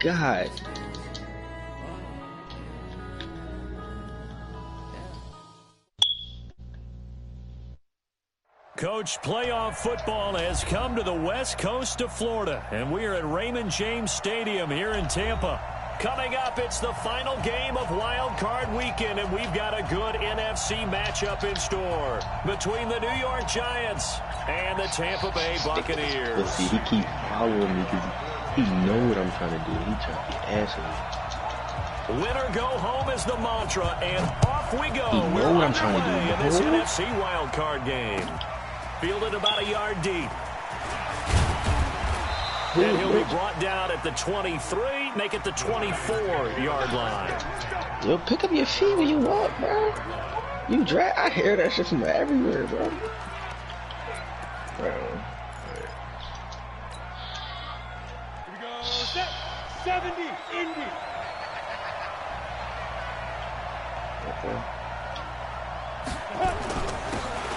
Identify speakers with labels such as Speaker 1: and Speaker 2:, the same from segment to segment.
Speaker 1: God.
Speaker 2: Coach, playoff football has come to the west coast of Florida, and we are at Raymond James Stadium here in Tampa. Coming up, it's the final game of Wild Card Weekend, and we've got a good NFC matchup in store between the New York Giants and the Tampa Bay Buccaneers.
Speaker 1: But see, he keeps following me because he know what I'm trying to do. He trying to be asshole.
Speaker 2: Win or go home is the mantra, and off we go.
Speaker 1: He know what I'm trying to do.
Speaker 2: In this NFC Wild Card game. Fielded about a yard deep. And he'll be brought down at the 23, make it the 24-yard line.
Speaker 1: Yo, pick up your feet when you walk, bro. You drag. I hear that shit from everywhere, bro. Bro.
Speaker 3: Here we go. Set. 70. Indy.
Speaker 1: Okay.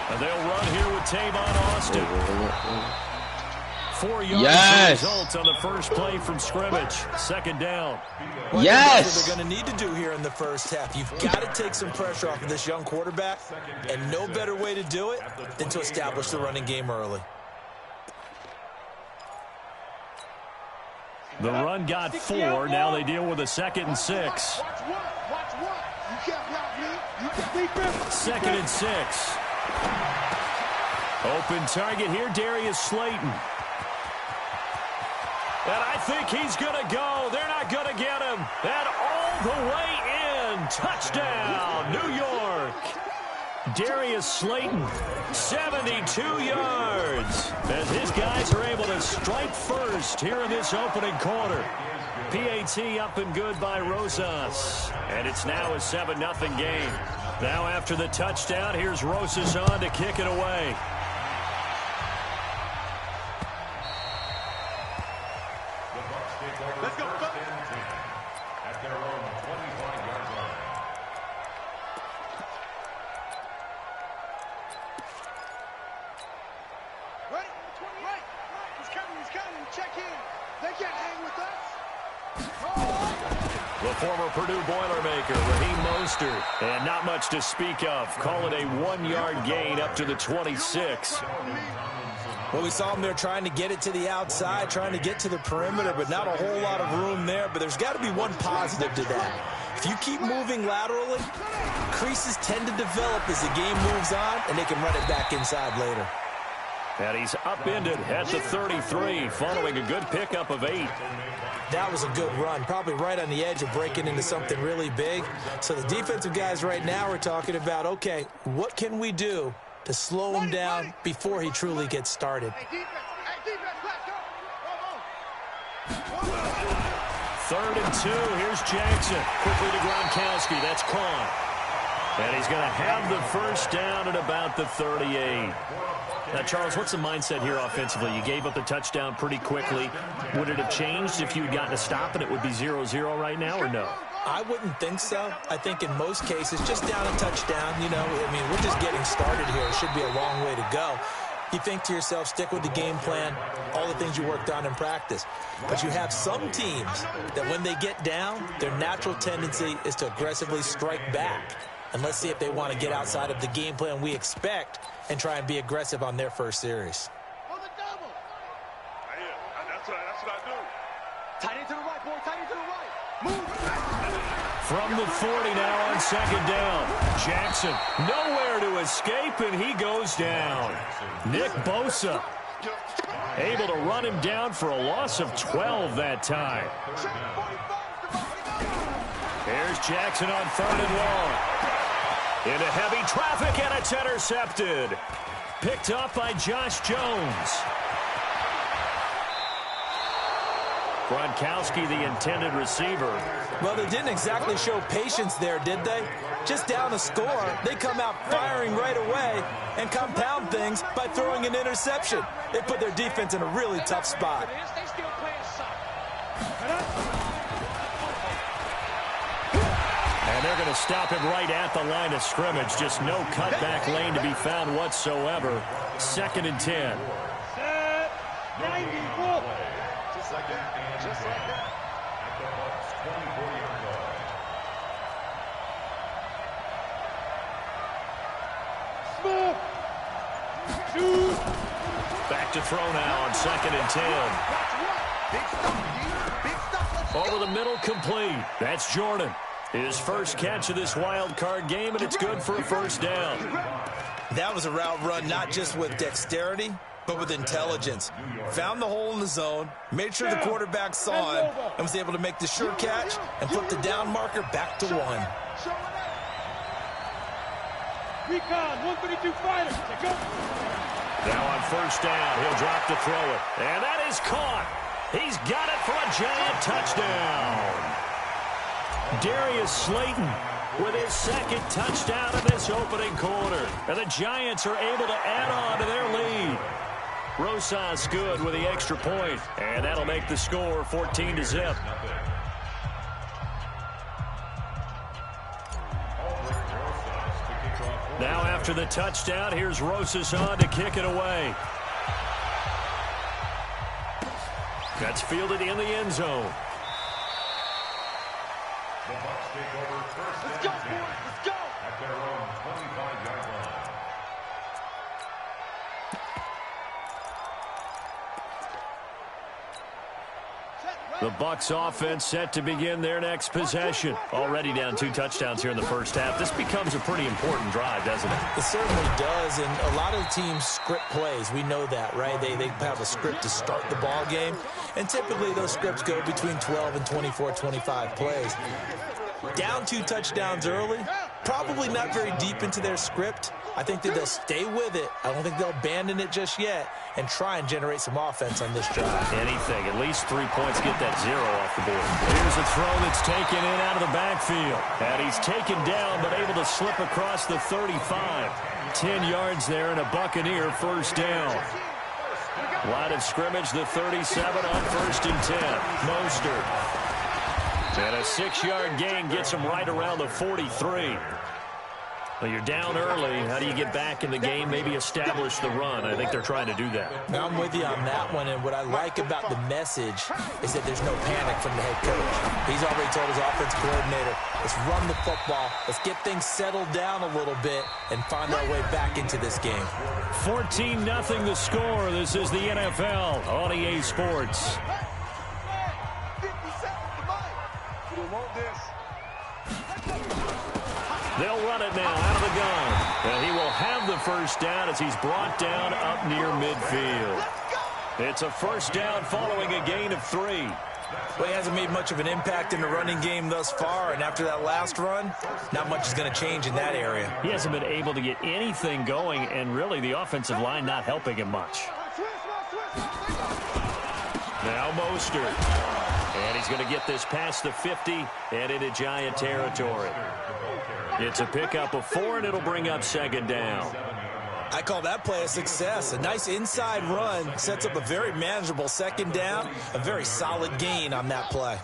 Speaker 2: And they'll run here with Tavon Austin. 4 yards result on the first play from scrimmage. Second down.
Speaker 4: Well, that's what they're going to need to do here in the first half. You've got to take some pressure off of this young quarterback, and no better way to do it than to establish the running game early.
Speaker 2: The run got 4. Now they deal with a 2nd and 6. Second and 6. Open target here, Darius Slayton. And I think he's going to go. They're not going to get him. And all the way in. Touchdown, New York. Darius Slayton, 72 yards. As his guys are able to strike first here in this opening quarter. PAT up and good by Rosas. And it's now a 7-0 game. Now after the touchdown, here's Rosas on to kick it away.
Speaker 3: Let's go.
Speaker 5: At their own 25-yard line.
Speaker 3: Right. He's coming. Check in. They can't hang with us.
Speaker 2: The former Purdue Boilermaker, Raheem Mostert, and not much to speak of. Call it a 1-yard gain up to the 26.
Speaker 4: Well, we saw him there trying to get it to the outside, trying to get to the perimeter, but not a whole lot of room there. But there's got to be one positive to that. If you keep moving laterally, creases tend to develop as the game moves on, and they can run it back inside later.
Speaker 2: And he's upended at the 33, following a good pickup of 8.
Speaker 4: That was a good run, probably right on the edge of breaking into something really big. So the defensive guys right now are talking about, okay, what can we do to slow him down before he truly gets started?
Speaker 2: Third and 2, here's Jackson. Quickly to Gronkowski, that's caught. And he's going to have the first down at about the 38. Now, Charles, what's the mindset here offensively? You gave up the touchdown pretty quickly. Would it have changed if you had gotten a stop and it would be 0-0 right now, or no?
Speaker 4: I wouldn't think so. I think in most cases, just down a touchdown, you know, I mean, we're just getting started here. It should be a long way to go. You think to yourself, stick with the game plan, all the things you worked on in practice. But you have some teams that when they get down, their natural tendency is to aggressively strike back. And let's see if they want to get outside of the game plan we expect and try and be aggressive on their first series.
Speaker 3: On the double. That's what I do. Tight end to the right, boy. Tight end to the right. Move.
Speaker 2: From the 40 now on second down. Jackson nowhere to escape, and he goes down. Nick Bosa able to run him down for a loss of 12 that time. Here's Jackson on 3rd and long. Into heavy traffic, and it's intercepted. Picked up by Josh Jones. Gronkowski, the intended receiver.
Speaker 4: Well, they didn't exactly show patience there, did they? Just down a score, they come out firing right away and compound things by throwing an interception. They put their defense in a really tough spot.
Speaker 2: And they're going to stop him right at the line of scrimmage. Just no cutback lane to be found whatsoever. 2nd and 10.
Speaker 3: 94. Just like that.
Speaker 2: to throw now on 2nd and 10. Over the middle, complete. That's Jordan. His first catch of this wild card game, and it's good for a first down.
Speaker 4: That was a route run not just with dexterity, but with intelligence. Found the hole in the zone, made sure the quarterback saw him, and was able to make the sure catch and flip the down marker back to 1.
Speaker 3: Recon, 132 fighters. Go.
Speaker 2: Now on first down, he'll drop to throw it. And that is caught. He's got it for a giant touchdown. Darius Slayton with his second touchdown in this opening quarter. And the Giants are able to add on to their lead. Rosas good with the extra point. And that'll make the score 14-0. Now after the touchdown, here's Rosas on to kick it away. That's fielded in the end zone.
Speaker 5: The Bucs take over first and 10
Speaker 3: Let's go.
Speaker 5: at their own 25-yard line.
Speaker 2: The Bucs offense set to begin their next possession. Already down 2 touchdowns here in the first half. This becomes a pretty important drive, doesn't it?
Speaker 4: It certainly does, and a lot of teams script plays. We know that, right? They have a script to start the ball game, and typically those scripts go between 12 and 24, 25 plays. Down 2 touchdowns early, probably not very deep into their script. I think that they'll stay with it. I don't think they'll abandon it just yet and try and generate some offense on this drive.
Speaker 2: Anything. At least 3 points. Get that 0 off the board. Here's a throw that's taken in out of the backfield. And he's taken down but able to slip across the 35. 10 yards there and a Buccaneer first down. Line of scrimmage, the 37 on 1st and 10. Mostert. And a 6-yard gain gets him right around the 43. Well, you're down early. How do you get back in the game, maybe establish the run? I think they're trying to do that.
Speaker 4: Now, I'm with you on that one, and what I like about the message is that there's no panic from the head coach. He's already told his offense coordinator, let's run the football, let's get things settled down a little bit and find our way back into this game.
Speaker 2: 14-0 the score. This is the NFL on EA Sports. They'll run it now out of the gun. And he will have the first down as he's brought down up near midfield. It's a first down following a gain of 3.
Speaker 4: Well, he hasn't made much of an impact in the running game thus far, and after that last run, not much is going to change in that area.
Speaker 2: He hasn't been able to get anything going, and really the offensive line not helping him much. Now Mostert. And he's going to get this past the 50 and into Giant territory. It's a pickup of 4, and it'll bring up 2nd down.
Speaker 4: I call that play a success. A nice inside run sets up a very manageable 2nd down. A very solid gain on that play.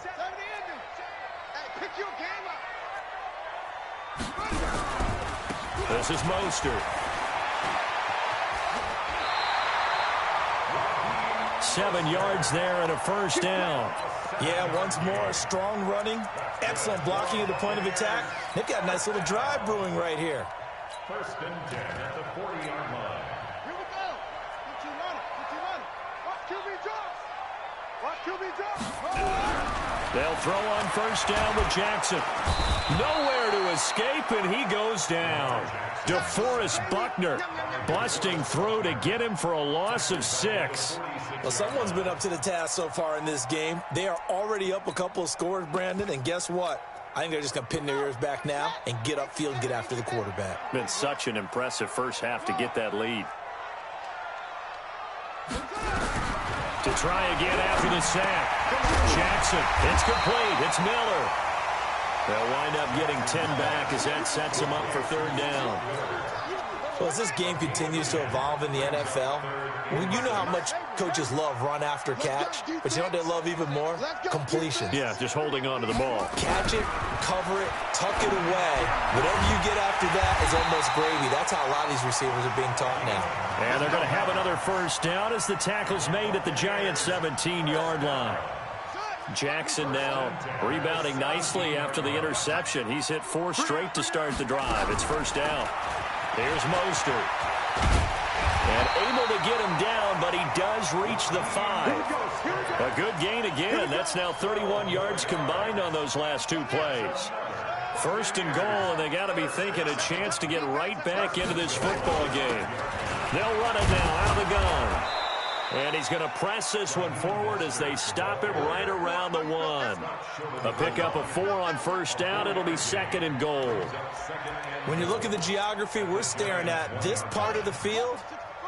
Speaker 2: This is Mostert. 7 yards there and a first down.
Speaker 4: Yeah, once more, strong running, excellent blocking at the point of attack. They've got a nice little drive brewing right here.
Speaker 5: 1st and 10 at the 40-yard line.
Speaker 3: Here we go. Get you running. Watch QB drops.
Speaker 2: They'll throw on first down with Jackson. Nowhere to escape, and he goes down. DeForest Buckner busting through to get him for a loss of 6.
Speaker 4: Well, someone's been up to the task so far in this game. They are already up a couple of scores, Brandon, and guess what? I think they're just going to pin their ears back now and get upfield and get after the quarterback.
Speaker 2: Been such an impressive first half to get that lead. To try again after the sack. Jackson, it's complete. It's Miller. They'll wind up getting 10 back as that sets them up for 3rd down.
Speaker 4: Well, as this game continues to evolve in the NFL, you know how much coaches love run after catch, but you know what they love even more? Completion.
Speaker 2: Yeah, just holding on to the ball.
Speaker 4: Catch it, cover it, tuck it away. Whatever you get after that is almost gravy. That's how a lot of these receivers are being taught now.
Speaker 2: And they're going to have another first down as the tackle's made at the Giants' 17-yard line. Jackson now rebounding nicely after the interception. He's hit 4 straight to start the drive. It's first down. Here's Mostert. And And able to get him down, but he does reach the 5. A good gain again. That's now 31 yards combined on those last 2 plays. First and goal, and they got to be thinking a chance to get right back into this football game. They'll run it now out of the gun. And he's going to press this one forward as they stop it right around the 1. A pickup of 4 on first down. It'll be second and goal.
Speaker 4: When you look at the geography we're staring at, this part of the field,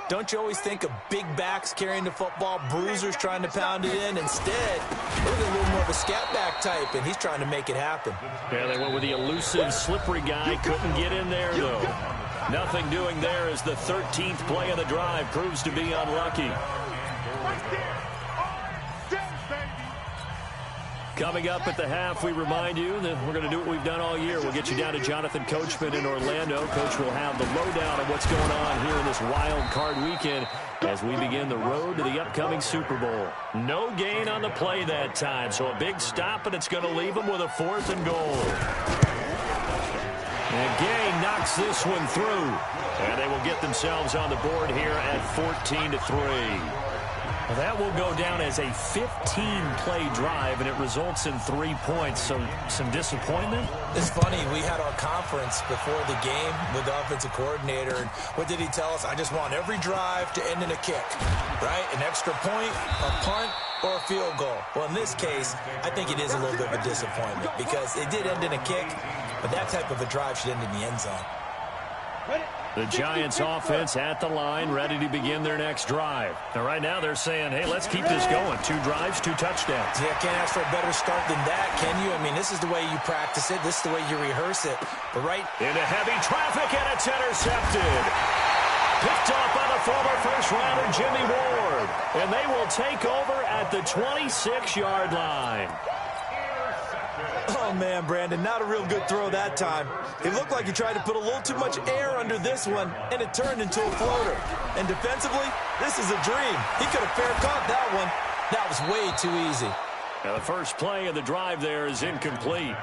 Speaker 4: don't you always think of big backs carrying the football, bruisers trying to pound it in? Instead, look at a little more of a scat back type, and he's trying to make it happen.
Speaker 2: Yeah, they went with the elusive, slippery guy. Couldn't get in there, though. Nothing doing there as the 13th play of the drive proves to be unlucky. Coming up at the half, we remind you that we're going to do what we've done all year. We'll get you down to Jonathan Coachman in Orlando. Coach will have the lowdown of what's going on here in this wild card weekend as we begin the road to the upcoming Super Bowl. No gain on the play that time, so a big stop, and it's going to leave them with a 4th and goal. And Gay knocks this one through, and they will get themselves on the board here at 14-3. Well, that will go down as a 15-play drive, and it results in 3 points. So some disappointment?
Speaker 4: It's funny. We had our conference before the game with the offensive coordinator, and what did he tell us? I just want every drive to end in a kick, right? An extra point, a punt, or a field goal. Well, in this case, I think it is a little bit of a disappointment because it did end in a kick, but that type of a drive should end in the end zone.
Speaker 2: The Giants offense at the line, ready to begin their next drive. Now, right now, they're saying, hey, let's keep this going. 2 drives, 2 touchdowns.
Speaker 4: Yeah, can't ask for a better start than that, can you? I mean, this is the way you practice it. This is the way you rehearse it. But right
Speaker 2: into heavy traffic, and it's intercepted. Picked off by the former first-rounder Jimmy Ward. And they will take over at the 26-yard line.
Speaker 4: Oh, man, Brandon, not a real good throw that time. It looked like he tried to put a little too much air under this one, and it turned into a floater. And defensively, this is a dream. He could have fair caught that one. That was way too easy.
Speaker 2: Now, the first play of the drive there is incomplete.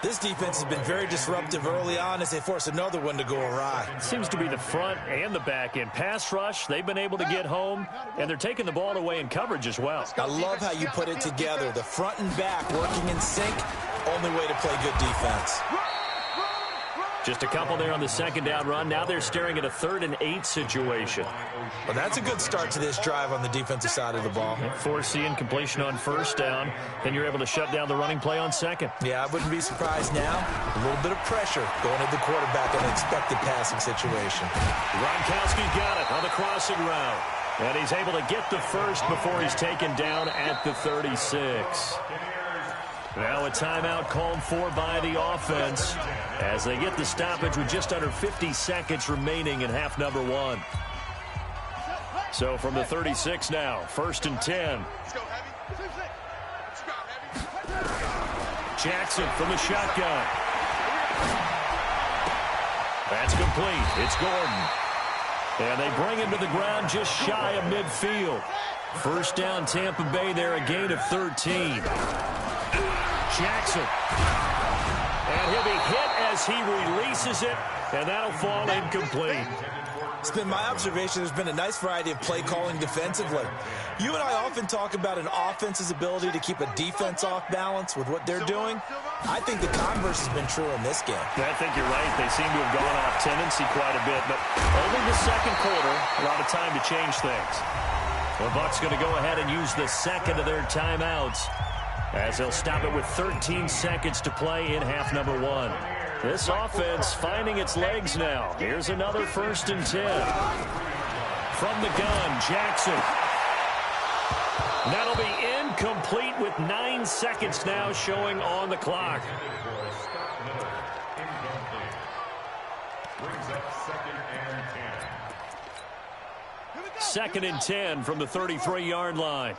Speaker 4: This defense has been very disruptive early on as they force another one to go awry.
Speaker 2: Seems to be the front and the back end. Pass rush, they've been able to get home, and they're taking the ball away in coverage as well.
Speaker 4: I love how you put it together. The front and back working in sync, only way to play good defense.
Speaker 2: Just a couple there on the second down run. Now they're staring at a 3rd and 8 situation.
Speaker 4: Well, that's a good start to this drive on the defensive side of the ball.
Speaker 2: Force the incompletion on first down. Then you're able to shut down the running play on second.
Speaker 4: Yeah, I wouldn't be surprised now. A little bit of pressure going at the quarterback in an expected passing situation.
Speaker 2: Gronkowski's got it on the crossing route. And he's able to get the first before he's taken down at the 36. Now a timeout called for by the offense as they get the stoppage with just under 50 seconds remaining in half number 1. So from the 36 now, 1st and 10. Jackson from the shotgun. That's complete. It's Gordon. And they bring him to the ground just shy of midfield. First down Tampa Bay there, a gain of 13. Jackson. And he'll be hit as he releases it, and that'll fall incomplete.
Speaker 4: It's been my observation there's been a nice variety of play calling defensively. You and I often talk about an offense's ability to keep a defense off balance with what they're doing. I think the converse has been true in this game.
Speaker 2: I think you're right. They seem to have gone off tendency quite a bit, but only the second quarter, a lot of time to change things. The Bucs going to go ahead and use the second of their timeouts as they'll stop it with 13 seconds to play in half number 1. This offense finding its legs now. Here's another 1st and 10. From the gun, Jackson. That'll be incomplete with 9 seconds now showing on the clock. Second and 10 from the 33-yard line.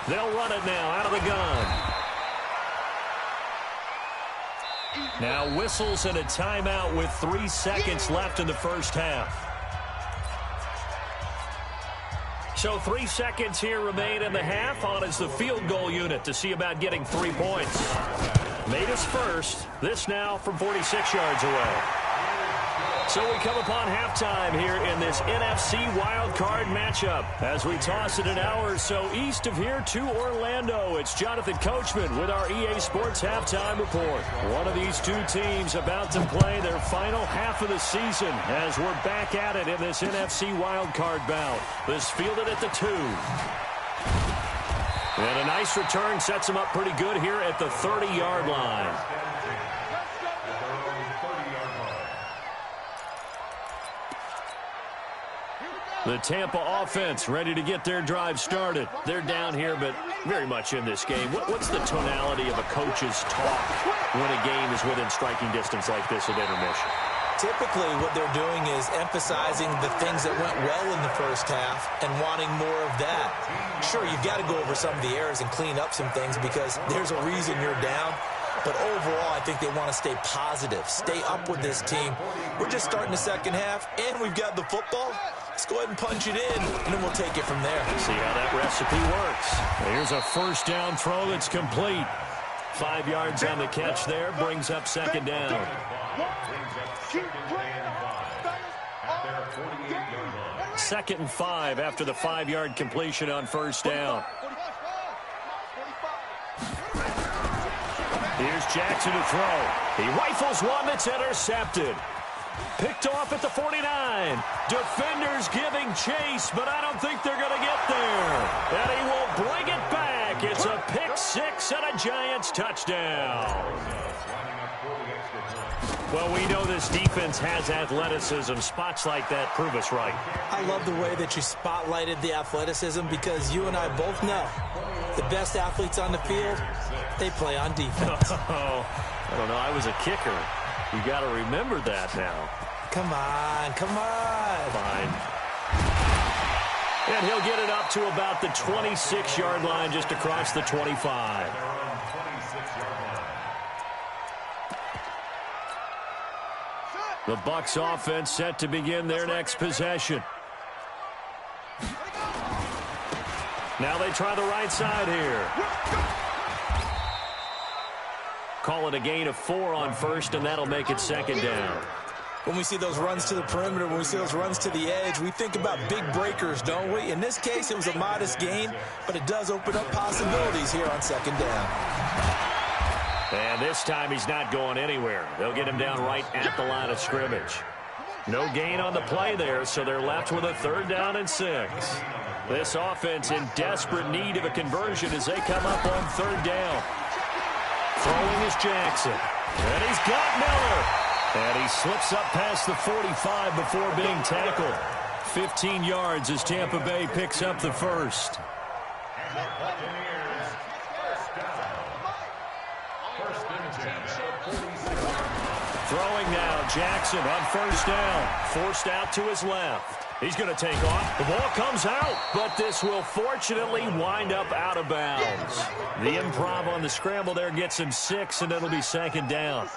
Speaker 2: They'll run it now out of the gun. Now whistles and a timeout with 3 seconds left in the first half. So 3 seconds here remain in the half on as the field goal unit to see about getting 3 points. Made us first. This now from 46 yards away. So we come upon halftime here in this NFC wildcard matchup. As we toss it an hour or so east of here to Orlando, it's Jonathan Coachman with our EA Sports Halftime Report. One of these two teams about to play their final half of the season as we're back at it in this NFC wildcard bout. This fielded at the 2. And a nice return sets them up pretty good here at the 30-yard line. The Tampa offense ready to get their drive started. They're down here, but very much in this game. What's the tonality of a coach's talk when a game is within striking distance like this at intermission?
Speaker 4: Typically, what they're doing is emphasizing the things that went well in the first half and wanting more of that. Sure, you've got to go over some of the errors and clean up some things because there's a reason you're down. But overall, I think they want to stay positive, stay up with this team. We're just starting the second half, and we've got the football. Let's go ahead and punch it in, and then we'll take it from there.
Speaker 2: See how that recipe works. Here's a first down throw that's complete. 5 yards on the catch there, brings up second down. Second and 5 after the 5-yard completion on first down. Here's Jackson to throw. He rifles one that's intercepted. Picked off at the 49. Defenders giving chase, but I don't think they're going to get there. And he will bring it back. It's a pick 6 and a Giants touchdown. Well, we know this defense has athleticism. Spots like that prove us right.
Speaker 4: I love the way that you spotlighted the athleticism because you and I both know the best athletes on the field, they play on defense.
Speaker 2: Oh, I don't know. I was a kicker. You got to remember that now.
Speaker 4: Come on, come on.
Speaker 2: Fine. And he'll get it up to about the 26-yard line just across the 25. The Bucs offense set to begin their next possession. Now they try the right side here. Call it a gain of 4 on first, and that'll make it second down.
Speaker 4: When we see those runs to the perimeter, when we see those runs to the edge, we think about big breakers, don't we? In this case, it was a modest gain, but it does open up possibilities here on second down.
Speaker 2: And this time he's not going anywhere. They'll get him down right at the line of scrimmage. No gain on the play there, so they're left with a 3rd down and 6. This offense in desperate need of a conversion as they come up on 3rd down. Throwing is Jackson. And he's got Miller. And he slips up past the 45 before being tackled. 15 yards as Tampa Bay picks up the first. Throwing now, Jackson on first down. Forced out to his left. He's going to take off. The ball comes out, but this will fortunately wind up out of bounds. The improv on the scramble there gets him 6, and it'll be second down.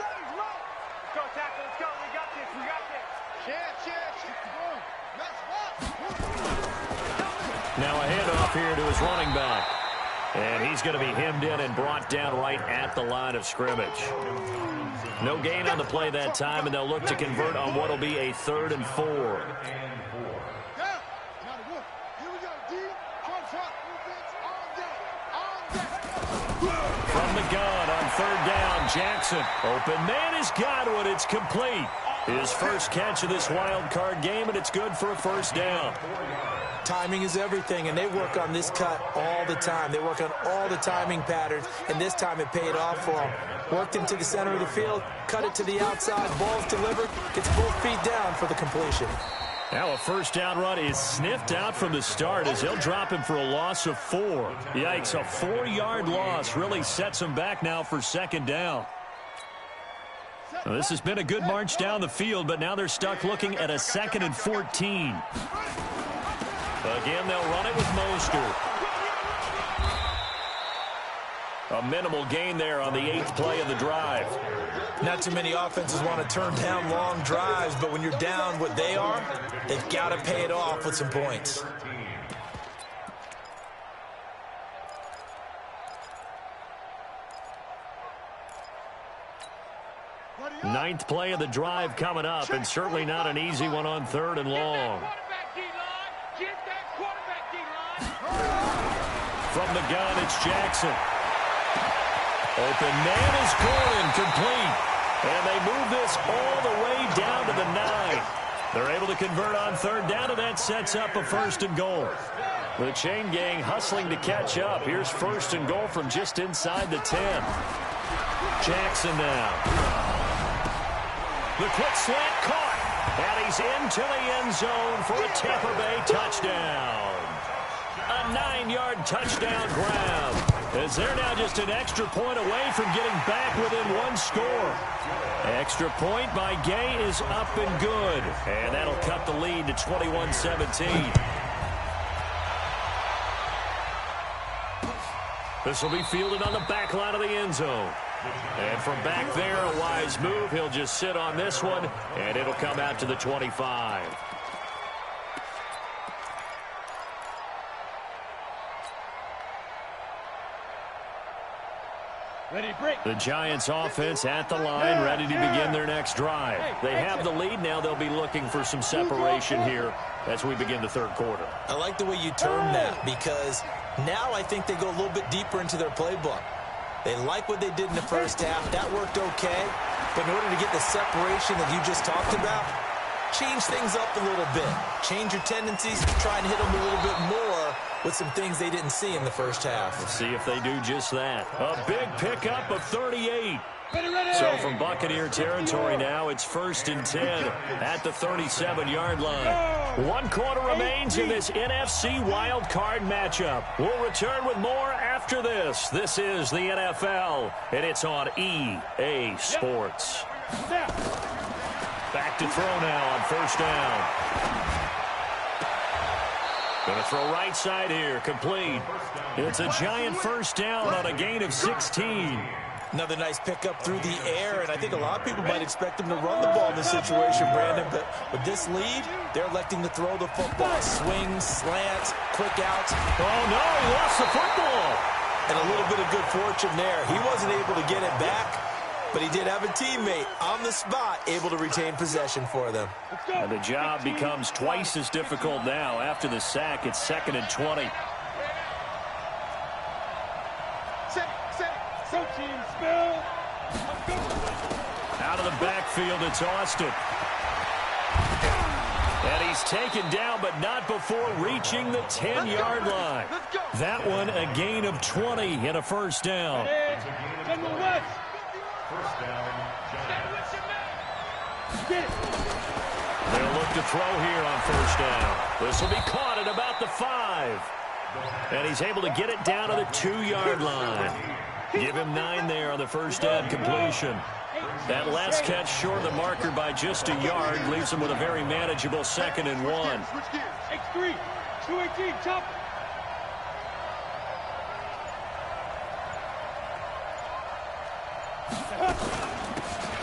Speaker 2: Now a handoff here to his running back. And he's going to be hemmed in and brought down right at the line of scrimmage. No gain on the play that time, and they'll look to convert on what will be a 3rd and 4. From the gun on 3rd down, Jackson. Open man is Godwin. It's complete. His first catch of this wild card game, and it's good for a 1st down.
Speaker 4: Timing is everything, and they work on this cut all the time. They work on all the timing patterns, and this time it paid off for them. Worked into the center of the field, cut it to the outside, ball's delivered, gets both feet down for the completion.
Speaker 2: Now a 1st down run is sniffed out from the start as they'll drop him for a loss of 4. Yikes, a 4-yard loss really sets him back now for 2nd down. Now, this has been a good march down the field, but now they're stuck looking at a 2nd and 14. Again, they'll run it with Mostert. A minimal gain there on the 8th play of the drive.
Speaker 4: Not too many offenses want to turn down long drives, but when you're down what they are, they've got to pay it off with some points.
Speaker 2: Ninth play of the drive coming up, and certainly not an easy one on 3rd and long. From the gun, it's Jackson. Open man is Gordon, complete. And they move this all the way down to the 9. They're able to convert on 3rd down, and that sets up a 1st and goal. The chain gang hustling to catch up. Here's 1st and goal from just inside the 10. Jackson now. The quick slant caught. And he's into the end zone for a Tampa Bay touchdown. A 9-yard touchdown grab. As they're now just an extra point away from getting back within 1 score. Extra point by Gay is up and good. And that'll cut the lead to 21-17. This will be fielded on the back line of the end zone. And from back there, a wise move. He'll just sit on this one, and it'll come out to the 25. The Giants offense at the line, ready to begin their next drive. They have the lead now. They'll be looking for some separation here as we begin the 3rd quarter.
Speaker 4: I like the way you term that, because now I think they go a little bit deeper into their playbook. They like what they did in the first half. That worked okay. But in order to get the separation that you just talked about, change things up a little bit. Change your tendencies, try and hit them a little bit more with some things they didn't see in the first half.
Speaker 2: Let's see if they do just that. A big pickup of 38. So from Buccaneer territory now, it's 1st and 10 at the 37-yard line. 1 quarter remains in this NFC wild card matchup. We'll return with more after this. This is the NFL, and it's on EA Sports. Back to throw now on 1st down. Going to throw right side here, complete. It's a giant 1st down on a gain of 16.
Speaker 4: Another nice pickup through the air, and I think a lot of people might expect them to run the ball in this situation, Brandon, but with this lead, they're electing to throw the football. Swings, slants, quick outs.
Speaker 2: Oh, no, he lost the football.
Speaker 4: And a little bit of good fortune there. He wasn't able to get it back, but he did have a teammate on the spot able to retain possession for them.
Speaker 2: And the job becomes twice as difficult now. After the sack, it's 2nd and 20. Out of the backfield, it's Austin. And he's taken down, but not before reaching the 10-yard line. That one, a gain of 20 and a 1st down. They'll look to throw here on 1st down. This will be caught at about the 5. And he's able to get it down to the 2-yard line. Give him 9 there on the 1st down completion. That last catch short of the marker by just a yard leaves him with a very manageable 2nd and 1.
Speaker 3: X3, 218, top.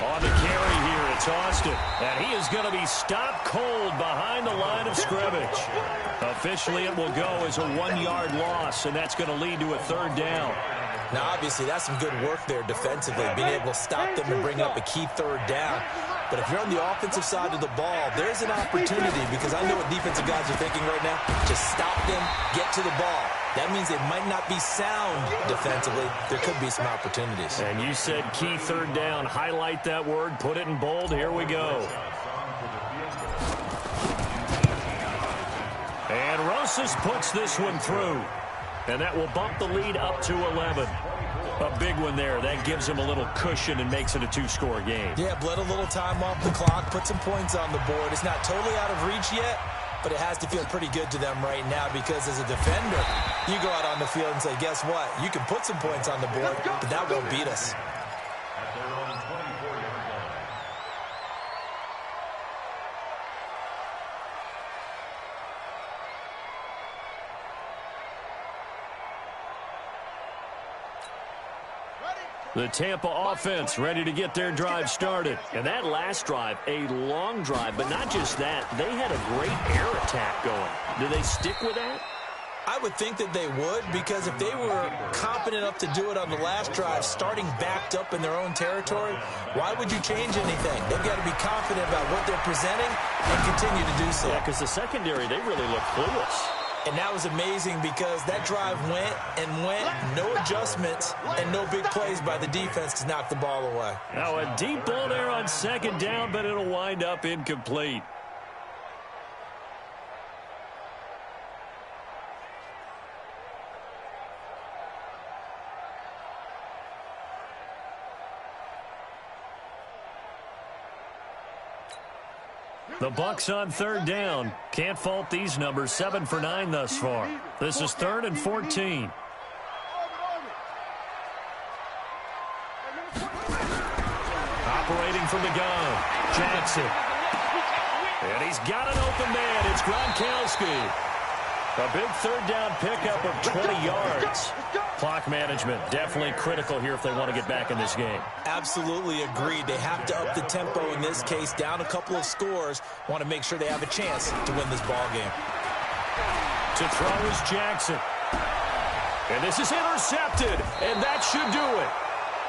Speaker 2: On the carry here, it's Austin. And he is going to be stopped cold behind the line of scrimmage. Officially, it will go as a 1-yard loss, and that's going to lead to a 3rd down.
Speaker 4: Now, obviously, that's some good work there defensively, being able to stop them and bring up a key 3rd down. But if you're on the offensive side of the ball, there's an opportunity, because I know what defensive guys are thinking right now. Just stop them, get to the ball. That means it might not be sound defensively. There could be some opportunities.
Speaker 2: And you said key 3rd down. Highlight that word. Put it in bold. Here we go. And Rosas puts this one through. And that will bump the lead up to 11. A big one there. That gives them a little cushion and makes it a 2-score game.
Speaker 4: Yeah, bled a little time off the clock, put some points on the board. It's not totally out of reach yet, but it has to feel pretty good to them right now, because as a defender, you go out on the field and say, guess what? You can put some points on the board, but that won't beat us.
Speaker 2: The Tampa offense ready to get their drive started. And that last drive, a long drive, but not just that. They had a great air attack going. Do they stick with that?
Speaker 4: I would think that they would, because if they were confident enough to do it on the last drive, starting backed up in their own territory, why would you change anything? They've got to be confident about what they're presenting and continue to do so.
Speaker 2: Yeah, because the secondary, they really look clueless.
Speaker 4: And that was amazing because that drive went and went, no adjustments, and no big plays by the defense to knock the ball away.
Speaker 2: Now a deep ball there on second down, but it'll wind up incomplete. The Bucs on third down. Can't fault these numbers. 7 for 9 thus far. This is 3rd and 14. Operating from the gun, Jackson. And he's got an open man. It's Gronkowski. A big third down pickup of 20 yards. Clock management definitely critical here if they want to get back in this game.
Speaker 4: Absolutely agreed. They have to up the tempo in this case, down a couple of scores. Want to make sure they have a chance to win this ball game.
Speaker 2: To throw is Jackson. And this is intercepted, and that should do it.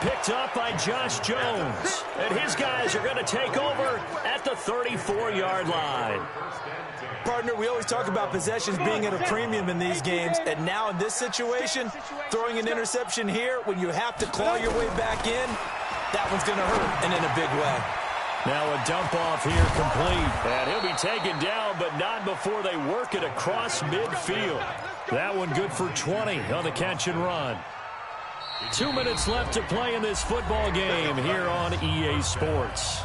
Speaker 2: Picked up by Josh Jones. And his guys are going to take over at the 34-yard line.
Speaker 4: Partner, we always talk about possessions being at a premium in these games, and now in this situation, throwing an interception here when you have to claw your way back in, that one's going to hurt, and in a big way.
Speaker 2: Now a dump off here complete. And he'll be taken down, but not before they work it across midfield. That one good for 20 on the catch and run. 2 minutes left to play in this football game here on EA Sports.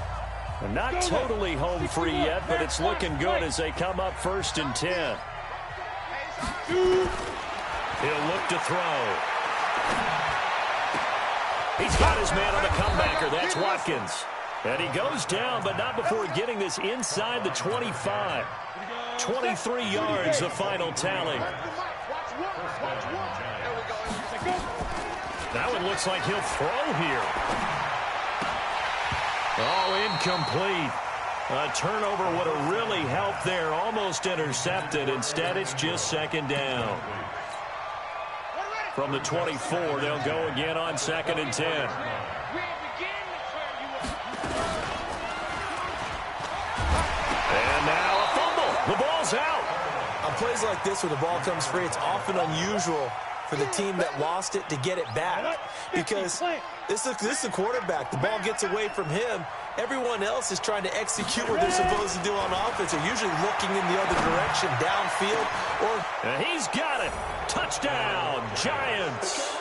Speaker 2: Not totally home free yet, but it's looking good as they come up 1st and 10. He'll look to throw. He's got his man on the comebacker. That's Watkins. And he goes down, but not before getting this inside the 25. 23 yards, the final tally. That one looks like he'll throw here. Oh, incomplete. A turnover would have really helped there. Almost intercepted. Instead, it's just 2nd down. From the 24, they'll go again on 2nd and 10. And now a fumble. The ball's out.
Speaker 4: On plays like this where the ball comes free, it's often unusual for the team that lost it to get it back, because this is the quarterback. The ball gets away from him. Everyone else is trying to execute what they're supposed to do on offense. They're usually looking in the other direction, downfield.
Speaker 2: And he's got it. Touchdown, Giants.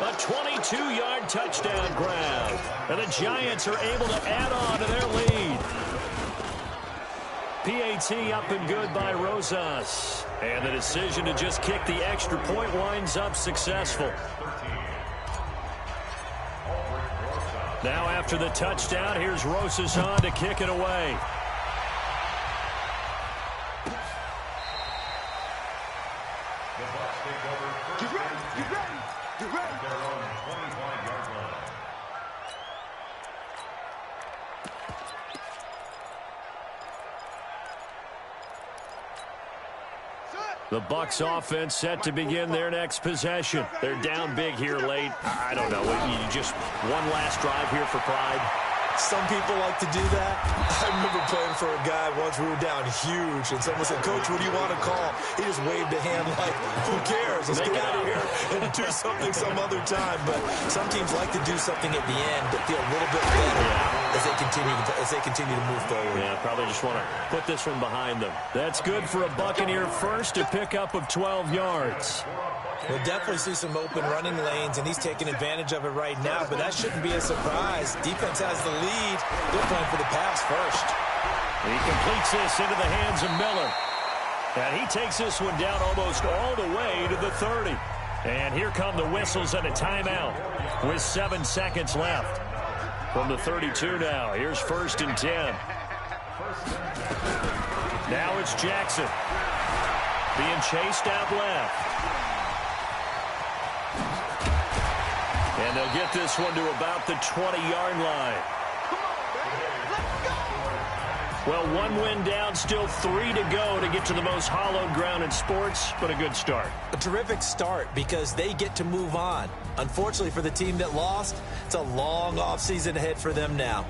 Speaker 2: A 22-yard touchdown grab. And the Giants are able to add on to their lead. PAT up and good by Rosas. And the decision to just kick the extra point winds up successful. Now after the touchdown, here's Rosas on to kick it away. The Bucs offense set to begin their next possession. They're down big here late. I don't know. You just one last drive here for pride.
Speaker 4: Some people like to do that. I remember playing for a guy once. We were down huge, and someone said, "Coach, what do you want to call?" He just waved a hand like, "Who cares? Let's get out of here and do something some other time." But some teams like to do something at the end that feel a little bit better as they continue to move forward.
Speaker 2: Yeah, probably just want to put this one behind them. That's good for a Buccaneer first, a pickup of 12 yards.
Speaker 4: We'll definitely see some open running lanes, and he's taking advantage of it right now, but that shouldn't be a surprise. Defense has the lead. They're playing for the pass first.
Speaker 2: He completes this into the hands of Miller. And he takes this one down almost all the way to the 30. And here come the whistles and a timeout with 7 seconds left. From the 32 now, here's 1st and 10. Now it's Jackson. Being chased out left. And they'll get this one to about the 20-yard line. Well, 1 win down, still 3 to go to get to the most hallowed ground in sports, but a good start.
Speaker 4: A terrific start because they get to move on. Unfortunately for the team that lost, it's a long offseason ahead for them now.